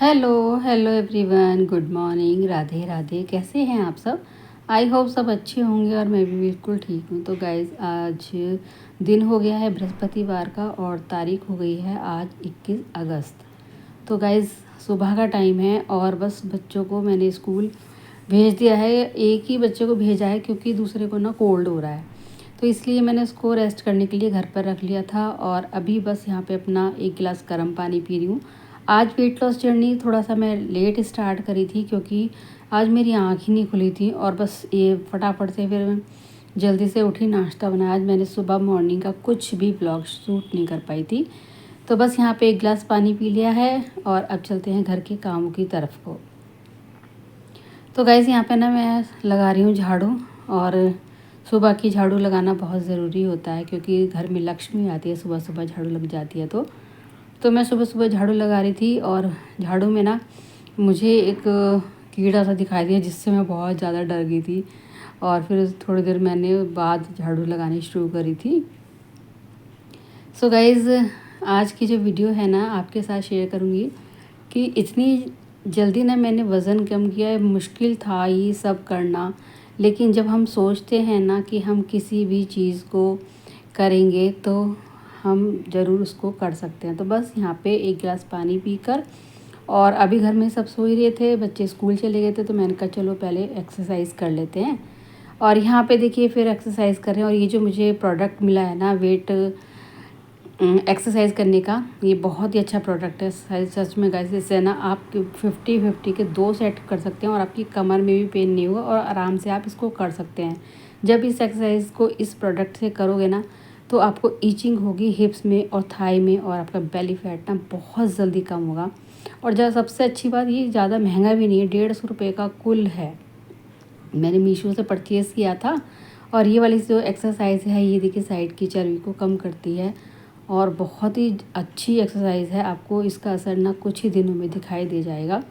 Hello everyone, good morning, Radhe Radhe. कैसे हैं आप सब? आई होप सब अच्छे होंगे और मैं भी बिल्कुल ठीक हूँ। तो गाइज़, आज दिन हो गया है बृहस्पतिवार का और तारीख हो गई है आज 21 अगस्त। तो गाइज़, सुबह का टाइम है और बस बच्चों को मैंने स्कूल भेज दिया है। एक ही बच्चे को भेजा है क्योंकि दूसरे को ना कोल्ड हो रहा है, तो इसलिए मैंने उसको रेस्ट करने के लिए घर पर रख लिया था। और अभी बस यहाँ पे अपना एक गिलास गर्म पानी पी रही हूँ। आज वेट लॉस जर्नी थोड़ा सा मैं लेट स्टार्ट करी थी क्योंकि आज मेरी आँख ही नहीं खुली थी और बस ये फटाफट से फिर मैं जल्दी से उठी, नाश्ता बनाया। आज मैंने सुबह मॉर्निंग का कुछ भी ब्लॉग शूट नहीं कर पाई थी। तो बस यहाँ पे एक गिलास पानी पी लिया है और अब चलते हैं घर के कामों की तरफ को। तो गाइज़, यहाँ पे ना मैं लगा रही हूँ झाड़ू। और सुबह की झाड़ू लगाना बहुत ज़रूरी होता है क्योंकि घर में लक्ष्मी आती है, सुबह सुबह झाड़ू लग जाती है। तो मैं सुबह सुबह झाड़ू लगा रही थी और झाड़ू में ना मुझे एक कीड़ा सा दिखाई दिया जिससे मैं बहुत ज़्यादा डर गई थी। और फिर थोड़ी देर मैंने बाद झाड़ू लगानी शुरू करी थी। सो गाइज़, आज की जो वीडियो है ना आपके साथ शेयर करूँगी कि इतनी जल्दी ना मैंने वज़न कम किया है। मुश्किल था ये सब करना, लेकिन जब हम सोचते हैं ना कि हम किसी भी चीज़ को करेंगे तो हम ज़रूर उसको कर सकते हैं। तो बस यहाँ पे एक गिलास पानी पीकर, और अभी घर में सब सो ही रहे थे, बच्चे स्कूल चले गए थे, तो मैंने कहा चलो पहले एक्सरसाइज कर लेते हैं। और यहाँ पे देखिए फिर एक्सरसाइज कर रहे हैं। और ये जो मुझे प्रोडक्ट मिला है ना वेट एक्सरसाइज करने का, ये बहुत ही अच्छा प्रोडक्ट है सच में गाइस। इससे ना आप 50-50 के 2 सेट कर सकते हैं और आपकी कमर में भी पेन नहीं होगा और आराम से आप इसको कर सकते हैं। जब इस एक्सरसाइज को इस प्रोडक्ट से करोगे ना तो आपको ईचिंग होगी हिप्स में और थाई में, और आपका बेली फैट ना बहुत जल्दी कम होगा। और जब सबसे अच्छी बात, ये ज़्यादा महंगा भी नहीं है, 150 रुपये का कुल है। मैंने मीशो से परचेज़ किया था। और ये वाली जो एक्सरसाइज है, ये देखिए साइड की चर्बी को कम करती है और बहुत ही अच्छी एक्सरसाइज है। आपको इसका असर ना कुछ ही दिनों में दिखाई दे जाएगा।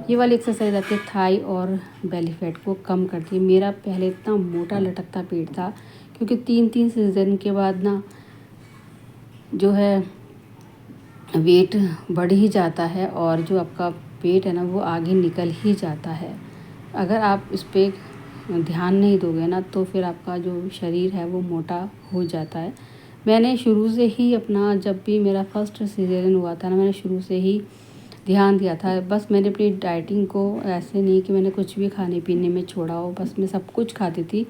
ये वाली एक्सरसाइज आपके थाई और बेली फैट को कम करती है। मेरा पहले इतना मोटा लटकता पेट था क्योंकि 3-3 सीज़न के बाद ना जो है वेट बढ़ ही जाता है और जो आपका पेट है ना वो आगे निकल ही जाता है। अगर आप इस पे ध्यान नहीं दोगे ना तो फिर आपका जो शरीर है वो मोटा हो जाता है। मैंने शुरू से ही अपना, जब भी मेरा फर्स्ट सीज़न हुआ था ना, मैंने शुरू से ही ध्यान दिया था। बस मैंने अपनी डाइटिंग को ऐसे नहीं कि मैंने कुछ भी खाने पीने में छोड़ा हो, बस मैं सब कुछ खाती थी।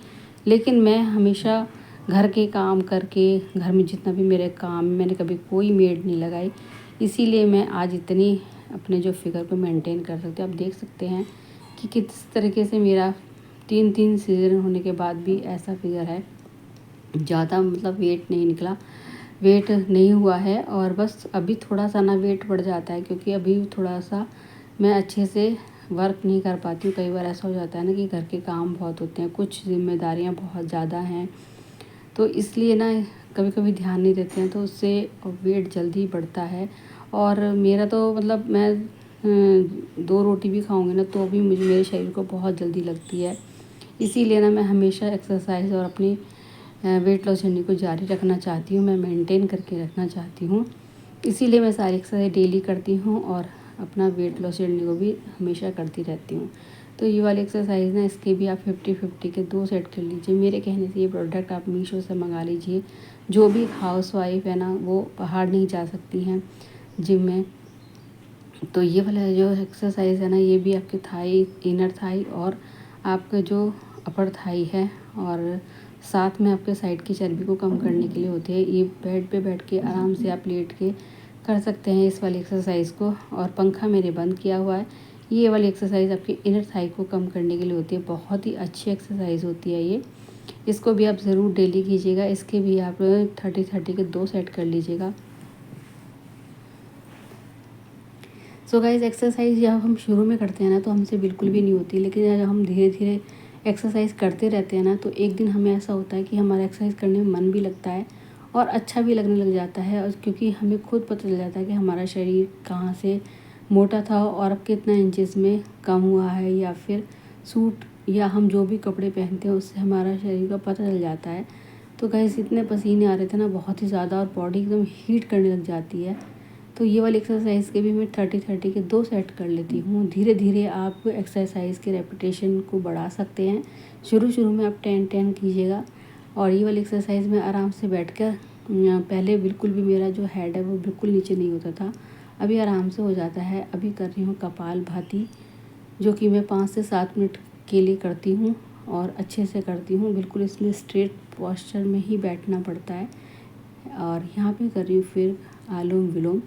लेकिन मैं हमेशा घर के काम करके, घर में जितना भी मेरे काम, मैंने कभी कोई मेड नहीं लगाई। इसीलिए मैं आज इतनी अपने जो फिगर को मेंटेन कर सकती हूँ। आप देख सकते हैं कि किस तरीके से मेरा 3-3 सीज़न होने के बाद भी ऐसा फिगर है। ज़्यादा मतलब वेट नहीं निकला, वेट नहीं हुआ है। और बस अभी थोड़ा सा ना वेट बढ़ जाता है क्योंकि अभी थोड़ा सा मैं अच्छे से वर्क नहीं कर पाती हूँ। कई बार ऐसा हो जाता है ना कि घर के काम बहुत होते हैं, कुछ जिम्मेदारियाँ बहुत ज़्यादा हैं, तो इसलिए ना कभी कभी ध्यान नहीं देते हैं, तो उससे वेट जल्दी बढ़ता है। और मेरा तो मतलब मैं 2 रोटी भी खाऊंगी ना तो भी मुझे, मेरे शरीर को बहुत जल्दी लगती है। इसीलिए ना मैं हमेशा एक्सरसाइज और अपनी वेट लॉस जर्नी को जारी रखना चाहती हूँ, मैं मेंटेन करके रखना चाहती हूँ। इसीलिए मैं सारी एक्सरसाइज डेली करती हूँ और अपना वेट लॉस जर्नी को भी हमेशा करती रहती हूँ। तो ये वाली एक्सरसाइज ना, इसके भी आप 50-50 के 2 सेट कर लीजिए। मेरे कहने से ये प्रोडक्ट आप मीशो से मंगा लीजिए। जो भी हाउस वाइफ है ना वो बाहर नहीं जा सकती हैं जिम में, तो ये वाला जो एक्सरसाइज है ना, ये भी आपके थाई, इनर थाई और आपका जो अपर थाई है और साथ में आपके साइड की चर्बी को कम करने के लिए होते हैं। ये बेड पे बैठ के आराम से आप लेट के कर सकते हैं इस वाली एक्सरसाइज को। और पंखा मैंने बंद किया हुआ है। ये वाली एक्सरसाइज आपकी इनर थाई को कम करने के लिए होती है। बहुत ही अच्छी एक्सरसाइज होती है ये। इसको भी आप ज़रूर डेली कीजिएगा। इसके भी आप 30-30 के 2 सेट कर लीजिएगा। सो गाइस, एक्सरसाइज जब हम शुरू में करते हैं ना तो हमसे बिल्कुल भी नहीं होती, लेकिन जब हम धीरे धीरे एक्सरसाइज करते रहते हैं ना तो एक दिन हमें ऐसा होता है कि हमारा एक्सरसाइज करने में मन भी लगता है और अच्छा भी लगने लग जाता है। और क्योंकि हमें खुद पता चल जाता है कि हमारा शरीर कहाँ से मोटा था और अब कितना इंचेस में कम हुआ है, या फिर सूट या हम जो भी कपड़े पहनते हैं उससे हमारा शरीर का पता चल जाता है। तो गाइस, इतने पसीने आ रहे थे ना बहुत ही ज़्यादा और बॉडी एकदम हीट करने लग जाती है। तो ये वाली एक्सरसाइज के भी मैं 30-30 के 2 सेट कर लेती हूँ। धीरे धीरे आप एक्सरसाइज के रेपिटेशन को बढ़ा सकते हैं। शुरू में आप 10-10 कीजिएगा। और ये वाली एक्सरसाइज में आराम से बैठकर, पहले बिल्कुल भी मेरा जो हेड है वो बिल्कुल नीचे नहीं होता था, अभी आराम से हो जाता है। अभी कर रही हूँ कपालभाति, जो कि मैं 5 से 7 मिनट के लिए करती हूँ और अच्छे से करती हूँ। बिल्कुल इसमें स्ट्रेट पोस्चर में ही बैठना पड़ता है। और यहाँ पे कर रही हूँ फिर आलोम विलोम।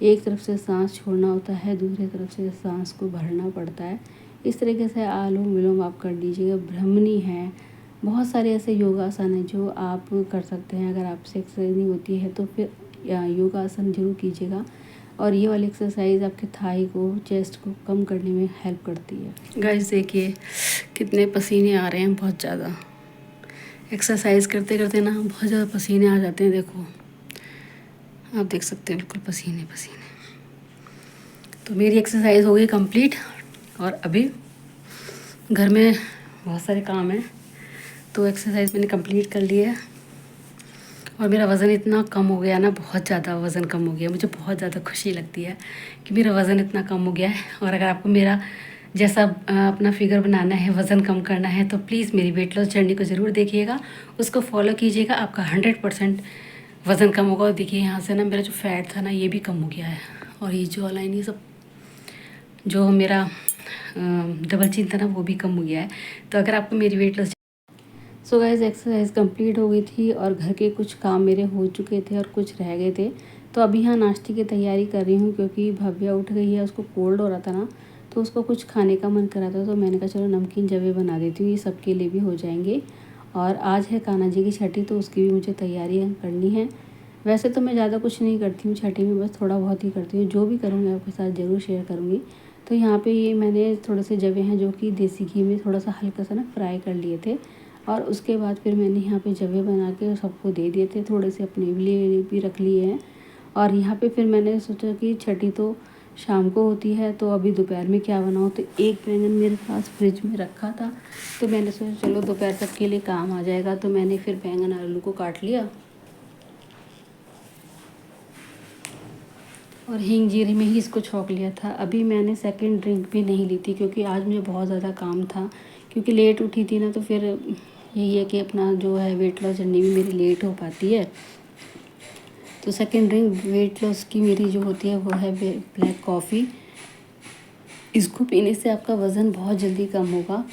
एक तरफ से सांस छोड़ना होता है, दूसरी तरफ से सांस को भरना पड़ता है। इस तरीके से आलोम विलोम आप कर लीजिएगा। ब्रह्मणी है, बहुत सारे ऐसे योगासन हैं जो आप कर सकते हैं। अगर आपसे एक्सरसाइज नहीं होती है तो फिर योगासन जरूर कीजिएगा। और ये वाली एक्सरसाइज आपके थाई को, चेस्ट को कम करने में हेल्प करती है। गाइस देखिए कितने पसीने आ रहे हैं, बहुत ज़्यादा। एक्सरसाइज करते करते ना बहुत ज़्यादा पसीने आ जाते हैं। देखो आप देख सकते हैं, बिल्कुल पसीने पसीने। तो मेरी एक्सरसाइज हो गई कंप्लीट और अभी घर में बहुत सारे काम हैं, तो एक्सरसाइज मैंने कंप्लीट कर लिया है। और मेरा वज़न इतना कम हो गया ना, बहुत ज़्यादा वज़न कम हो गया। मुझे बहुत ज़्यादा खुशी लगती है कि मेरा वज़न इतना कम हो गया है। और अगर आपको मेरा जैसा अपना फिगर बनाना है, वज़न कम करना है, तो प्लीज़ मेरी वेट लॉस जर्नी को ज़रूर देखिएगा, उसको फॉलो कीजिएगा। आपका 100% वज़न कम होगा। और देखिए यहाँ से ना मेरा जो फैट था ना, ये भी कम हो गया है। और ये जो लाइन, ये सब जो मेरा डबल चिन था ना, वो भी कम हो गया है। तो अगर आपको मेरी weight loss so guys exercise complete हो गई थी और घर के कुछ काम मेरे हो चुके थे और कुछ रह गए थे। तो अभी यहाँ नाश्ते की तैयारी कर रही हूँ, क्योंकि भव्या उठ गई है, उसको कोल्ड हो रहा था ना, तो उसको कुछ खाने का मन कर रहा था। तो मैंने कहा चलो नमकीन जवे बना देती हूँ, ये सबके लिए भी हो जाएंगे। और आज है कान्हा जी की छठी, तो उसकी भी मुझे तैयारियाँ करनी है। वैसे तो मैं ज़्यादा कुछ नहीं करती हूँ छठी में, बस थोड़ा बहुत ही करती हूँ। जो भी करूँगी आपके साथ ज़रूर शेयर करूँगी। तो यहाँ पे ये मैंने थोड़े से जवे हैं जो कि देसी घी में थोड़ा सा हल्का सा ना फ्राई कर लिए थे। और उसके बाद फिर मैंने यहाँ पे जवे बना के सबको दे दिए थे, थोड़े से अपने लिए भी रख लिए हैं। और यहाँ पे फिर मैंने सोचा कि छठी तो शाम को होती है, तो अभी दोपहर में क्या बनाऊँ। तो एक बैंगन मेरे पास फ्रिज में रखा था, तो मैंने सोचा चलो दोपहर तक के लिए काम आ जाएगा। तो मैंने फिर बैंगन आलू को काट लिया और हींग जीरे में ही इसको छौंक लिया था। अभी मैंने सेकंड ड्रिंक भी नहीं ली थी, क्योंकि आज मुझे बहुत ज़्यादा काम था, क्योंकि लेट उठी थी ना। तो फिर यही है कि अपना जो है वेट लॉस जर्नी भी मेरी लेट हो पाती है। तो सेकंड ड्रिंक वेट लॉस की मेरी जो होती है वो है ब्लैक कॉफ़ी। इसको पीने से आपका वज़न बहुत जल्दी कम होगा।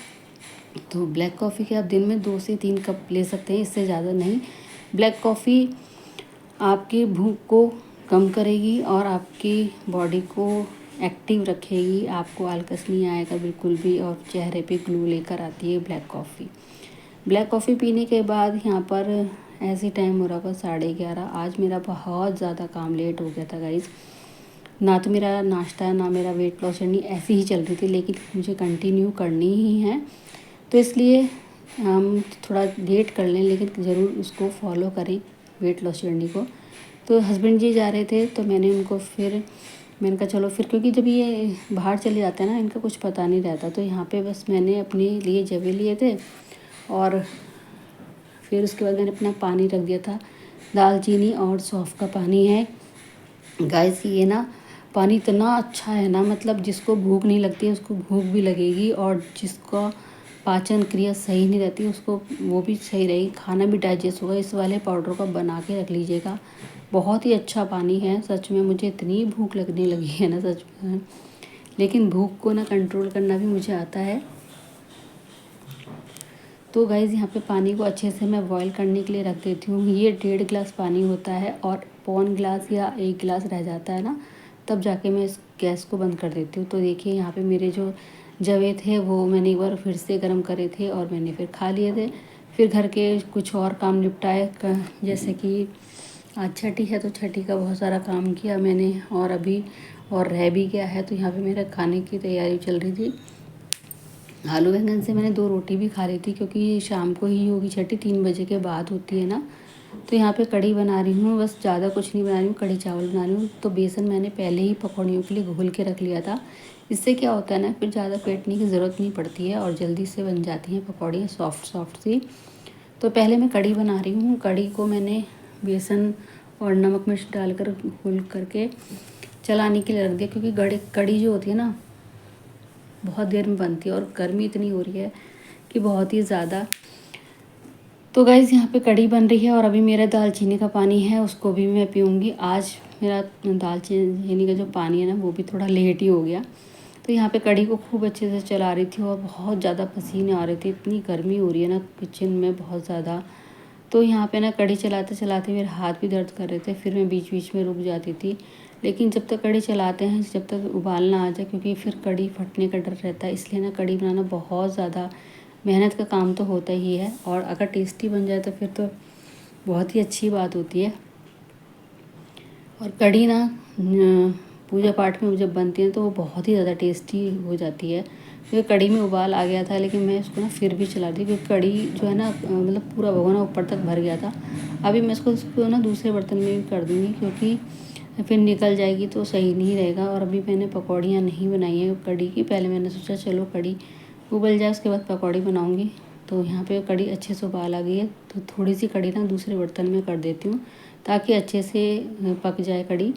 तो ब्लैक कॉफ़ी के आप दिन में 2 से 3 कप ले सकते हैं, इससे ज़्यादा नहीं। ब्लैक कॉफ़ी आपकी भूख को कम करेगी और आपकी बॉडी को एक्टिव रखेगी। आपको आलस नहीं आएगा बिल्कुल भी, और चेहरे पे ग्लो लेकर आती है ब्लैक कॉफ़ी। ब्लैक कॉफ़ी पीने के बाद यहाँ पर ऐसे टाइम हो रहा होगा 11:30। आज मेरा बहुत ज़्यादा काम लेट हो गया था गाइज़। ना तो मेरा नाश्ता ना मेरा वेट लॉस जर्नी ऐसी ही चल रही थी, लेकिन मुझे कंटिन्यू करनी ही है। तो इसलिए हम थोड़ा लेट कर लें, लेकिन ज़रूर उसको फॉलो करें वेट लॉस जर्नी को। तो हस्बैंड जी जा रहे थे, तो मैंने कहा चलो फिर, क्योंकि जब ये बाहर चले जाते हैं ना, इनका कुछ पता नहीं रहता। तो यहाँ पे बस मैंने अपने लिए जवे लिए थे और फिर उसके बाद मैंने अपना पानी रख दिया था। दालचीनी और सौंफ का पानी है गाइस। ये ना पानी इतना अच्छा है ना, मतलब जिसको भूख नहीं लगती है उसको भूख भी लगेगी, और जिसका पाचन क्रिया सही नहीं रहती उसको वो भी सही रहेगी, खाना भी डाइजेस्ट होगा। इस वाले पाउडर को बना के रख लीजिएगा। बहुत ही अच्छा पानी है सच में। मुझे इतनी भूख लगने लगी है ना सच में, लेकिन भूख को ना कंट्रोल करना भी मुझे आता है। तो गाइज़ यहाँ पे पानी को अच्छे से मैं बॉईल करने के लिए रख देती हूँ। ये 1.5 गिलास पानी होता है, और पौन गिलास या 1 गिलास रह जाता है ना, तब जाके मैं इस गैस को बंद कर देती हूँ। तो देखिए यहाँ पे मेरे जो जवे थे वो मैंने एक बार फिर से गर्म करे थे और मैंने फिर खा लिए थे। फिर घर के कुछ और काम निपटाए, जैसे कि आज छठी है तो छठी का बहुत सारा काम किया मैंने, और अभी और रह भी गया है। तो यहाँ पे मेरा खाने की तैयारी चल रही थी। आलू बैंगन से मैंने 2 रोटी भी खा ली थी, क्योंकि शाम को ही होगी छठी, 3 बजे के बाद होती है ना। तो यहाँ पे कढ़ी बना रही हूँ, बस ज़्यादा कुछ नहीं बना रही हूँ, कढ़ी चावल बना रही हूँ। तो बेसन मैंने पहले ही पकौड़ियों के लिए घोल के रख लिया था। इससे क्या होता है ना, फिर ज़्यादा फेंटने की ज़रूरत नहीं पड़ती है और जल्दी से बन जाती हैं पकौड़ियाँ सॉफ्ट सी। तो पहले मैं कढ़ी बना रही हूँ। कढ़ी को मैंने बेसन और नमक मिर्च डालकर घोल करके चलाने के लिए रख दिया, क्योंकि कड़ी जो होती है ना बहुत देर में बनती है और गर्मी इतनी हो रही है कि बहुत ही ज़्यादा। तो गाइज़ यहाँ पे कड़ी बन रही है और अभी मेरा दालचीनी का पानी है उसको भी मैं पीऊँगी। आज मेरा दालचीनी का जो पानी है ना वो भी थोड़ा लेट ही हो गया। तो यहाँ पे कड़ी को खूब अच्छे से चला रही थी और बहुत ज़्यादा पसीने आ रहे थे, इतनी गर्मी हो रही है ना किचन में बहुत ज़्यादा। तो यहाँ पे ना कड़ी चलाते चलाते मेरे हाथ भी दर्द कर रहे थे, फिर मैं बीच बीच में रुक जाती थी। लेकिन जब तक कड़ी चलाते हैं, जब तक उबाल ना आ जाए, क्योंकि फिर कड़ी फटने का डर रहता है, इसलिए ना कड़ी बनाना बहुत ज़्यादा मेहनत का काम तो होता ही है। और अगर टेस्टी बन जाए तो फिर तो बहुत ही अच्छी बात होती है। और कड़ी ना पूजा पाठ में जब बनती है तो वो बहुत ही ज़्यादा टेस्टी हो जाती है। क्योंकि कड़ी में उबाल आ गया था, लेकिन मैं इसको ना फिर भी चला दी, क्योंकि कड़ी जो है ना मतलब पूरा भगोना ऊपर तक भर गया था। अभी मैं इसको ना दूसरे बर्तन में भी कर दूँगी, क्योंकि फिर निकल जाएगी तो सही नहीं रहेगा। और अभी मैंने पकौड़ियाँ नहीं बनाई हैं कड़ी की, पहले मैंने सोचा चलो कड़ी उबल जाए उसके बाद पकौड़ी बनाऊँगी। तो यहाँ पे कड़ी अच्छे से उबाल आ गई है, तो थोड़ी सी कड़ी ना दूसरे बर्तन में कर देती हूँ ताकि अच्छे से पक जाए कड़ी।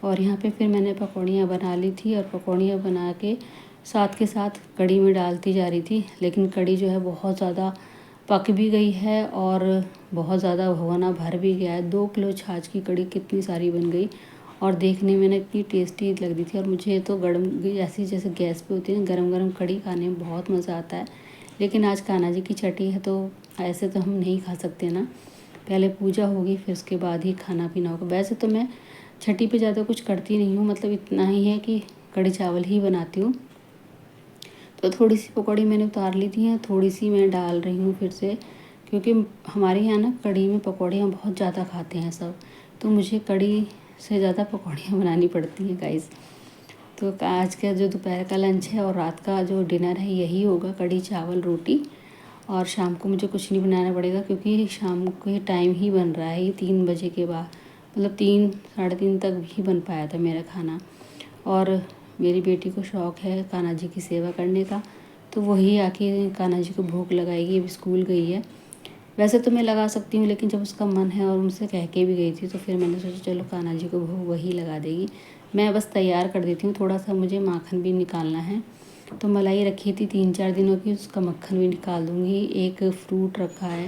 और यहाँ पे फिर मैंने पकौड़ियाँ बना ली थी और पकौड़ियाँ बना के साथ के साथ कड़ी में डालती जा रही थी। लेकिन कड़ी जो है बहुत ज़्यादा पक भी गई है और बहुत ज़्यादा भगोना भर भी गया है। 2 किलो छाछ की कड़ी कितनी सारी बन गई और देखने में ना इतनी टेस्टी लग रही थी। और मुझे तो गरम ऐसी जैसे गैस पे होती है ना गरम गरम कड़ी खाने में बहुत मज़ा आता है। लेकिन आज कान्हा जी की छठी है तो ऐसे तो हम नहीं खा सकते ना, पहले पूजा होगी फिर उसके बाद ही खाना पीना होगा। वैसे तो मैं छठी पे ज़्यादा कुछ करती नहीं हूँ, मतलब इतना ही है कि कड़ी चावल ही बनाती हूँ। तो थोड़ी सी पकौड़ी मैंने उतार ली थी हैं, थोड़ी सी मैं डाल रही हूँ फिर से, क्योंकि हमारे यहाँ ना कड़ी में पकौड़ियाँ बहुत ज़्यादा खाते हैं सब, तो मुझे कड़ी से ज़्यादा पकौड़ियाँ बनानी पड़ती हैं गाइस। तो आज का जो दोपहर का लंच है और रात का जो डिनर है यही होगा, कड़ी चावल रोटी। और शाम को मुझे कुछ नहीं बनाना पड़ेगा, क्योंकि शाम के टाइम ही बन रहा है, ये 3 बजे के बाद, मतलब 3 साढ़े 3 तक भी बन पाया था मेरा खाना। और मेरी बेटी को शौक़ है कान्हा जी की सेवा करने का, तो वही आके कान्हा जी को भोग लगाएगी। अभी स्कूल गई है, वैसे तो मैं लगा सकती हूँ, लेकिन जब उसका मन है और मुझसे कह के भी गई थी तो फिर मैंने सोचा चलो कान्हा जी को भोग वही लगा देगी। मैं बस तैयार कर देती हूँ, थोड़ा सा मुझे माखन भी निकालना है। तो मलाई रखी थी 3-4 दिनों की, उसका मक्खन भी निकाल दूँगी। एक फ्रूट रखा है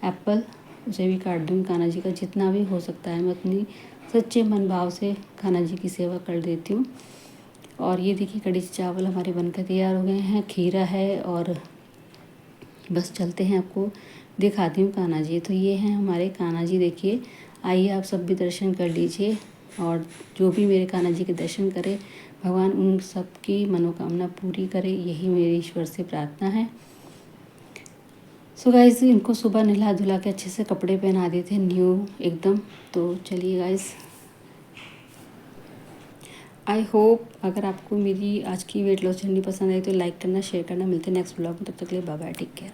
एप्पल, उसे भी काट दूँगी। कान्हा जी का जितना भी हो सकता है मैं अपनी सच्चे मन भाव से कान्हा जी की सेवा कर देती हूँ। और ये देखिए कड़ी चावल हमारे बनकर तैयार हो गए हैं, खीरा है और बस चलते हैं आपको दिखाती हूँ कान्हा जी। तो ये हैं हमारे कान्हा जी, देखिए आइए आप सब भी दर्शन कर लीजिए। और जो भी मेरे कान्हा जी के दर्शन करे भगवान उन सब की मनोकामना पूरी करे, यही मेरी ईश्वर से प्रार्थना है। सो गाइस इनको सुबह नहला धुला के अच्छे से कपड़े पहना दिए थे न्यू एकदम। तो चलिए गाइस, आई होप अगर आपको मेरी आज की वेट लॉस जर्नी पसंद आई तो लाइक करना, शेयर करना। मिलते हैं नेक्स्ट ब्लॉग में, तब तक के लिए बाय बाय, टेक केयर।